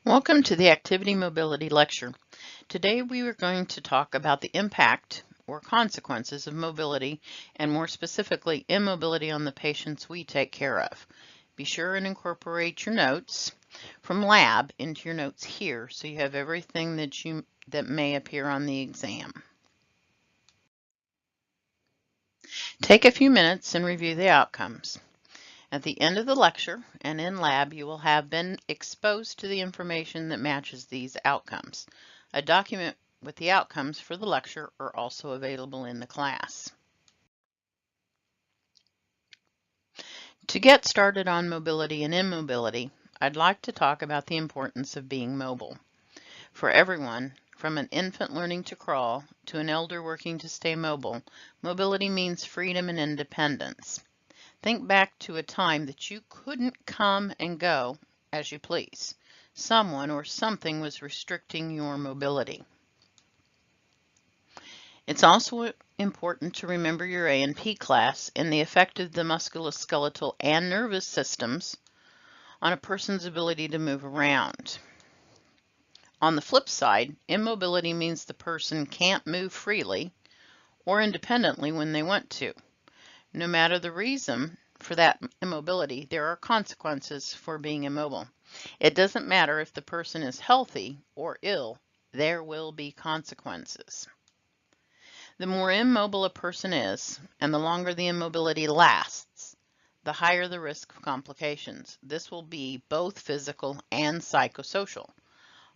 Welcome to the Activity Mobility Lecture. Today we are going to talk about the impact or consequences of mobility and more specifically immobility on the patients we take care of. Be sure and incorporate your notes from lab into your notes here so you have everything that may appear on the exam. Take a few minutes and review the outcomes. At the end of the lecture and in lab, you will have been exposed to the information that matches these outcomes. A document with the outcomes for the lecture are also available in the class. To get started on mobility and immobility, I'd like to talk about the importance of being mobile. For everyone, from an infant learning to crawl to an elder working to stay mobile, mobility means freedom and independence. Think back to a time that you couldn't come and go as you please. Someone or something was restricting your mobility. It's also important to remember your A&P class and the effect of the musculoskeletal and nervous systems on a person's ability to move around. On the flip side, immobility means the person can't move freely or independently when they want to. No matter the reason for that immobility, there are consequences for being immobile. It doesn't matter if the person is healthy or ill, there will be consequences. The more immobile a person is, and the longer the immobility lasts, the higher the risk of complications. This will be both physical and psychosocial.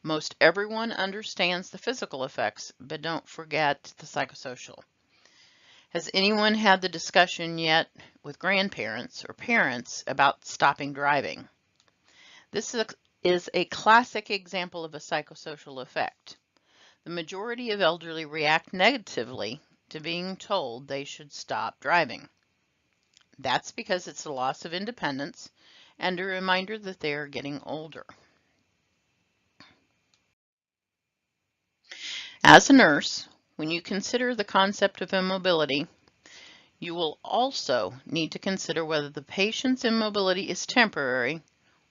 Most everyone understands the physical effects, but don't forget the psychosocial. Has anyone had the discussion yet with grandparents or parents about stopping driving? This is a classic example of a psychosocial effect. The majority of elderly react negatively to being told they should stop driving. That's because it's a loss of independence and a reminder that they are getting older. As a nurse, when you consider the concept of immobility, you will also need to consider whether the patient's immobility is temporary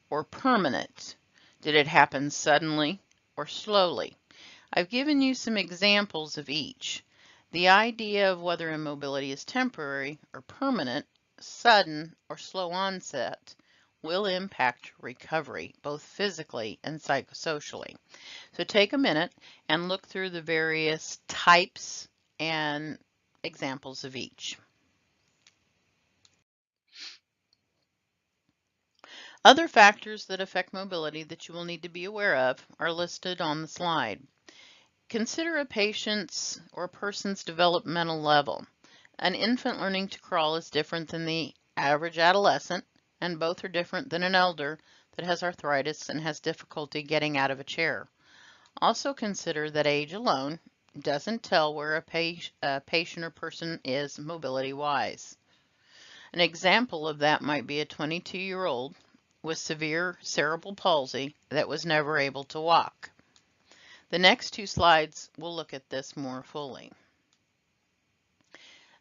or permanent. Did it happen suddenly or slowly? I've given you some examples of each. The idea of whether immobility is temporary or permanent, sudden or slow onset, will impact recovery, both physically and psychosocially. So take a minute and look through the various types and examples of each. Other factors that affect mobility that you will need to be aware of are listed on the slide. Consider a patient's or a person's developmental level. An infant learning to crawl is different than the average adolescent, and both are different than an elder that has arthritis and has difficulty getting out of a chair. Also consider that age alone doesn't tell where a patient or person is mobility-wise. An example of that might be a 22-year-old with severe cerebral palsy that was never able to walk. The next two slides will look at this more fully.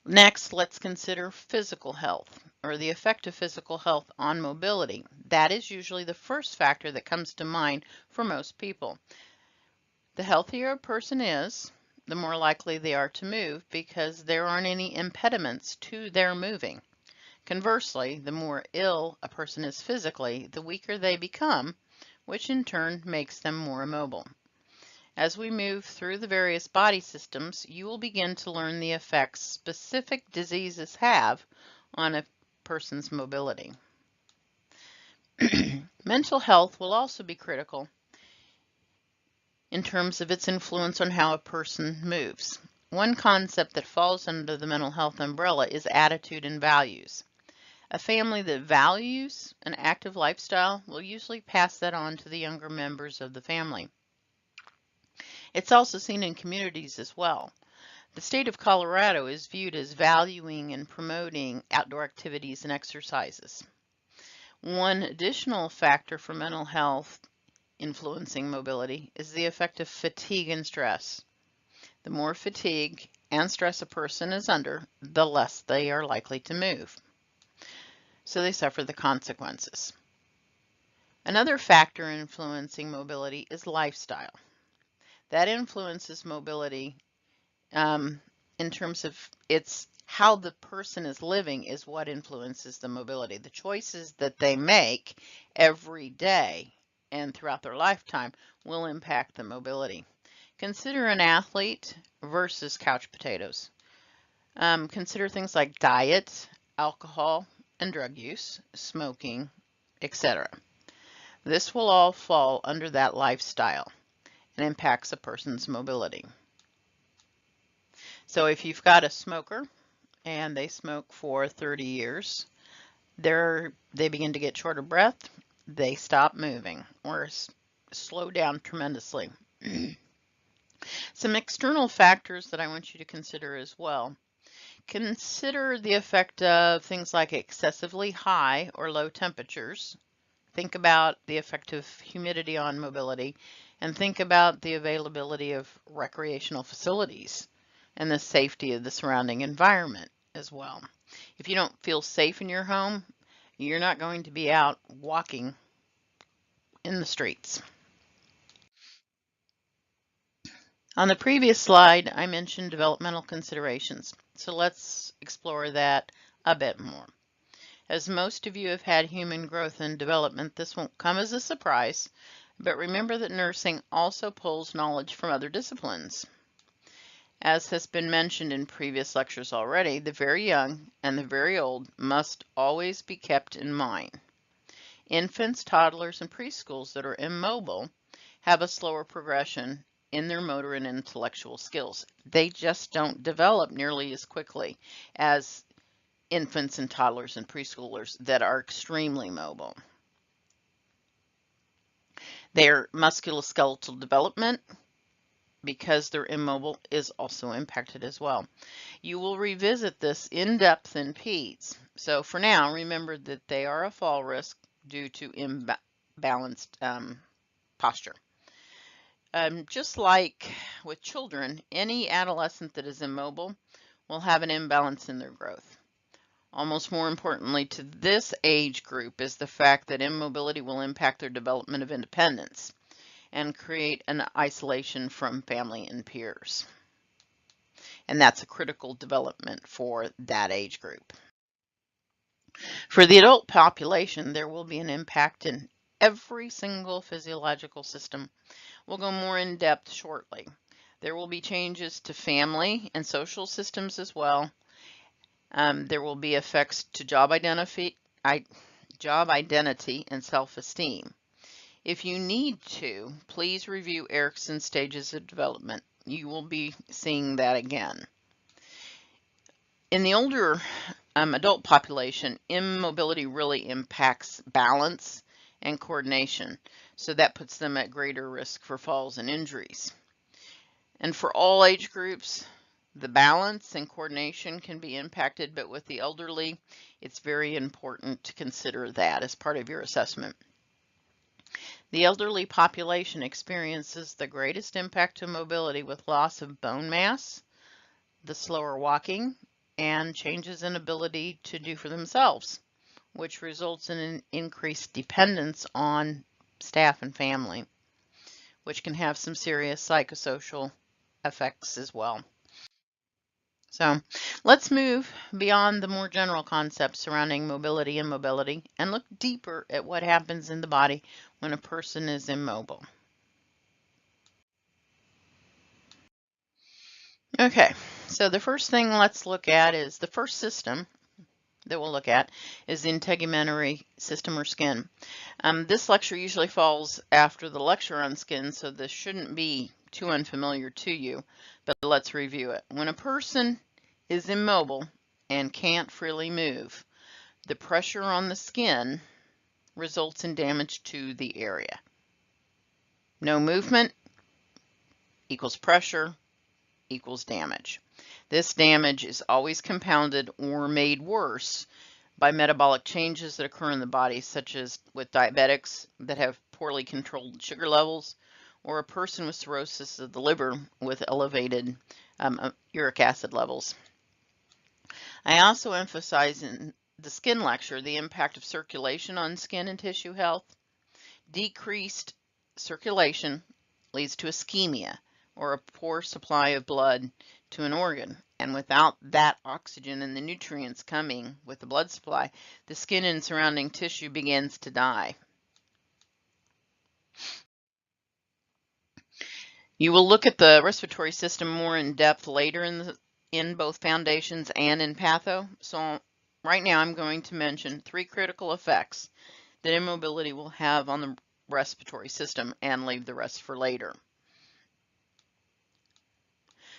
Next, let's consider physical health, or the effect of physical health on mobility. That is usually the first factor that comes to mind for most people. The healthier a person is, the more likely they are to move because there aren't any impediments to their moving. Conversely, the more ill a person is physically, the weaker they become, which in turn makes them more immobile. As we move through the various body systems, you will begin to learn the effects specific diseases have on a person's mobility. Mental health will also be critical in terms of its influence on how a person moves. One concept that falls under the mental health umbrella is attitude and values. A family that values an active lifestyle will usually pass that on to the younger members of the family. It's also seen in communities as well. The state of Colorado is viewed as valuing and promoting outdoor activities and exercises. One additional factor for mental health influencing mobility is the effect of fatigue and stress. The more fatigue and stress a person is under, the less they are likely to move. So they suffer the consequences. Another factor influencing mobility is lifestyle. That influences mobility in terms of it's how the person is living is what influences the mobility. The choices that they make every day and throughout their lifetime will impact the mobility. Consider an athlete versus couch potatoes. Consider things like diet, alcohol and drug use, smoking, etc. This will all fall under that lifestyle and impacts a person's mobility. So if you've got a smoker and they smoke for 30 years, they begin to get short of breath, they stop moving or slow down tremendously. Some external factors that I want you to consider as well. Consider the effect of things like excessively high or low temperatures. Think about the effect of humidity on mobility, and think about the availability of recreational facilities and the safety of the surrounding environment as well. If you don't feel safe in your home, you're not going to be out walking in the streets. On the previous slide, I mentioned developmental considerations, so let's explore that a bit more. As most of you have had human growth and development, this won't come as a surprise, but remember that nursing also pulls knowledge from other disciplines. As has been mentioned in previous lectures already, the very young and the very old must always be kept in mind. Infants, toddlers, and preschools that are immobile have a slower progression in their motor and intellectual skills. They just don't develop nearly as quickly as infants and toddlers and preschoolers that are extremely mobile. Their musculoskeletal development, because they're immobile, is also impacted as well. You will revisit this in depth in PEDS. So for now, remember that they are a fall risk due to imbalanced posture. Just like with children, any adolescent that is immobile will have an imbalance in their growth. Almost more importantly to this age group is the fact that immobility will impact their development of independence and create an isolation from family and peers. And that's a critical development for that age group. For the adult population, there will be an impact in every single physiological system. We'll go more in depth shortly. There will be changes to family and social systems as well. There will be effects to job identity and self-esteem. If you need to, please review Erikson's stages of development. You will be seeing that again. In the older adult population, immobility really impacts balance and coordination, so that puts them at greater risk for falls and injuries. And for all age groups, the balance and coordination can be impacted, but with the elderly, it's very important to consider that as part of your assessment. The elderly population experiences the greatest impact to mobility with loss of bone mass, the slower walking, and changes in ability to do for themselves, which results in an increased dependence on staff and family, which can have some serious psychosocial effects as well. So let's move beyond the more general concepts surrounding mobility and mobility and look deeper at what happens in the body when a person is immobile. Okay, so the first thing let's look at is the first system that we'll look at is the integumentary system or skin. This lecture usually falls after the lecture on skin, so this shouldn't be too unfamiliar to you, but let's review it. When a person is immobile and can't freely move, the pressure on the skin results in damage to the area. No movement equals pressure equals damage. This damage is always compounded or made worse by metabolic changes that occur in the body, such as with diabetics that have poorly controlled sugar levels, or a person with cirrhosis of the liver with elevated uric acid levels. I also emphasize in the skin lecture the impact of circulation on skin and tissue health. Decreased circulation leads to ischemia, or a poor supply of blood to an organ. And without that oxygen and the nutrients coming with the blood supply, the skin and surrounding tissue begins to die. You will look at the respiratory system more in depth later in both foundations and in patho. So right now I'm going to mention 3 critical effects that immobility will have on the respiratory system and leave the rest for later.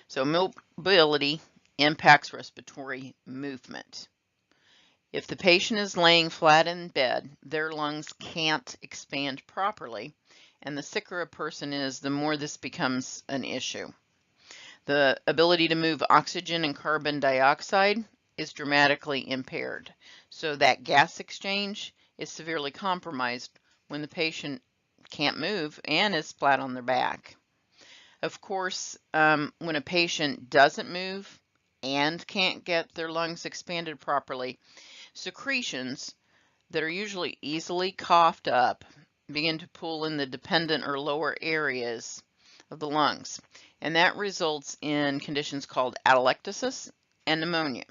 So mobility impacts respiratory movement. If the patient is laying flat in bed, their lungs can't expand properly, and the sicker a person is, the more this becomes an issue. The ability to move oxygen and carbon dioxide is dramatically impaired, so that gas exchange is severely compromised when the patient can't move and is flat on their back. Of course, when a patient doesn't move and can't get their lungs expanded properly, secretions that are usually easily coughed up begin to pool in the dependent or lower areas of the lungs, and that results in conditions called atelectasis and pneumonia.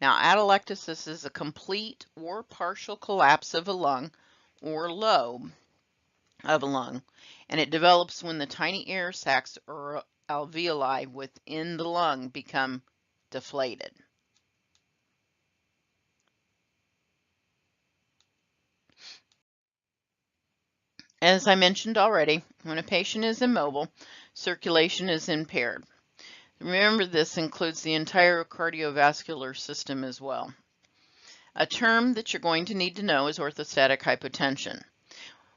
Now, atelectasis is a complete or partial collapse of a lung or lobe of a lung, and it develops when the tiny air sacs or alveoli within the lung become deflated. As I mentioned already, when a patient is immobile, circulation is impaired. Remember, this includes the entire cardiovascular system as well. A term that you're going to need to know is orthostatic hypotension.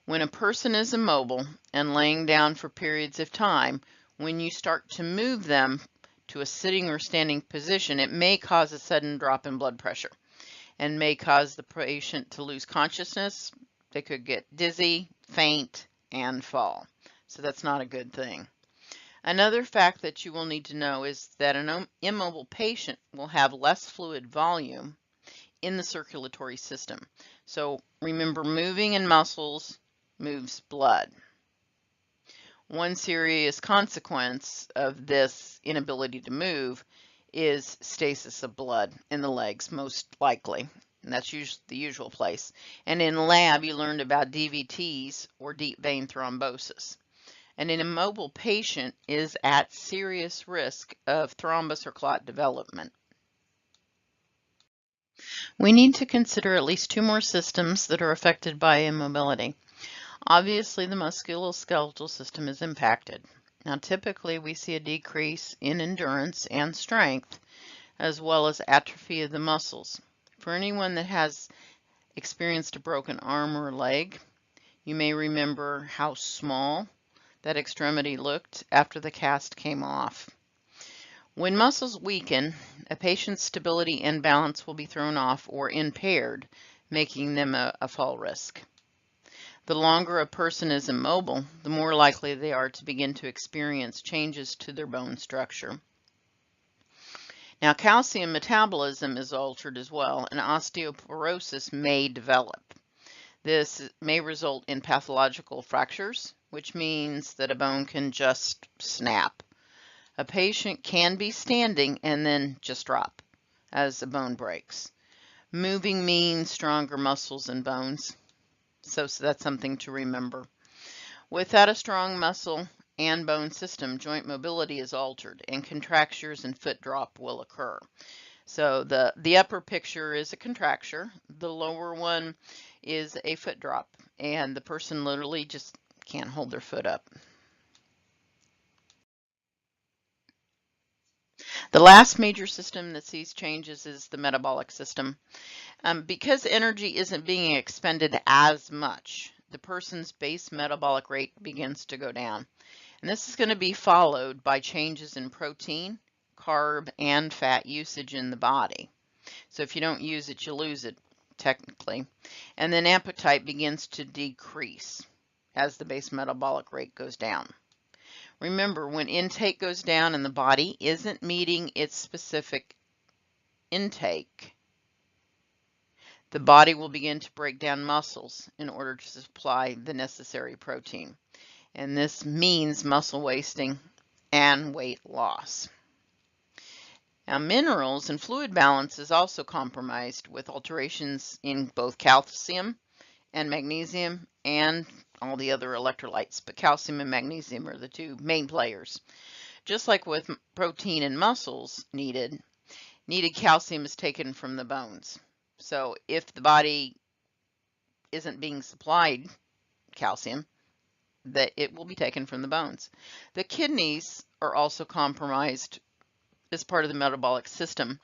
When a person is immobile and laying down for periods of time, when you start to move them to a sitting or standing position, it may cause a sudden drop in blood pressure and may cause the patient to lose consciousness. They could get dizzy, faint, and fall. So that's not a good thing. Another fact that you will need to know is that an immobile patient will have less fluid volume in the circulatory system. So remember, moving in muscles moves blood. One serious consequence of this inability to move is stasis of blood in the legs, most likely. And that's the usual place. And in lab, you learned about DVTs, or deep vein thrombosis. And an immobile patient is at serious risk of thrombus or clot development. We need to consider at least 2 more systems that are affected by immobility. Obviously, the musculoskeletal system is impacted. Now, typically, we see a decrease in endurance and strength, as well as atrophy of the muscles. For anyone that has experienced a broken arm or leg, you may remember how small that extremity looked after the cast came off. When muscles weaken, a patient's stability and balance will be thrown off or impaired, making them a fall risk. The longer a person is immobile, the more likely they are to begin to experience changes to their bone structure. Now, calcium metabolism is altered as well, and osteoporosis may develop. This may result in pathological fractures, which means that a bone can just snap. A patient can be standing and then just drop as the bone breaks. Moving means stronger muscles and bones. So that's something to remember. Without a strong muscle and bone system, joint mobility is altered and contractures and foot drop will occur. So the upper picture is a contracture, the lower one is a foot drop, and the person literally just can't hold their foot up. The last major system that sees changes is the metabolic system. Because energy isn't being expended as much, the person's base metabolic rate begins to go down. And this is going to be followed by changes in protein, carb, and fat usage in the body. So if you don't use it, you lose it, technically. And then appetite begins to decrease as the base metabolic rate goes down. Remember, when intake goes down and the body isn't meeting its specific intake, The body will begin to break down muscles in order to supply the necessary protein. And this means muscle wasting and weight loss. Now, minerals and fluid balance is also compromised with alterations in both calcium and magnesium and all the other electrolytes, but calcium and magnesium are the two main players. Just like with protein and muscles needed calcium is taken from the bones. So if the body isn't being supplied calcium, that it will be taken from the bones. The kidneys are also compromised as part of the metabolic system,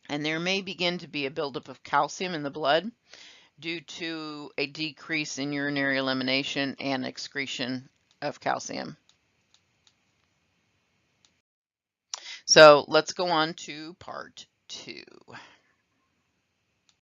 and there may begin to be a buildup of calcium in the blood due to a decrease in urinary elimination and excretion of calcium. So let's go on to part 2.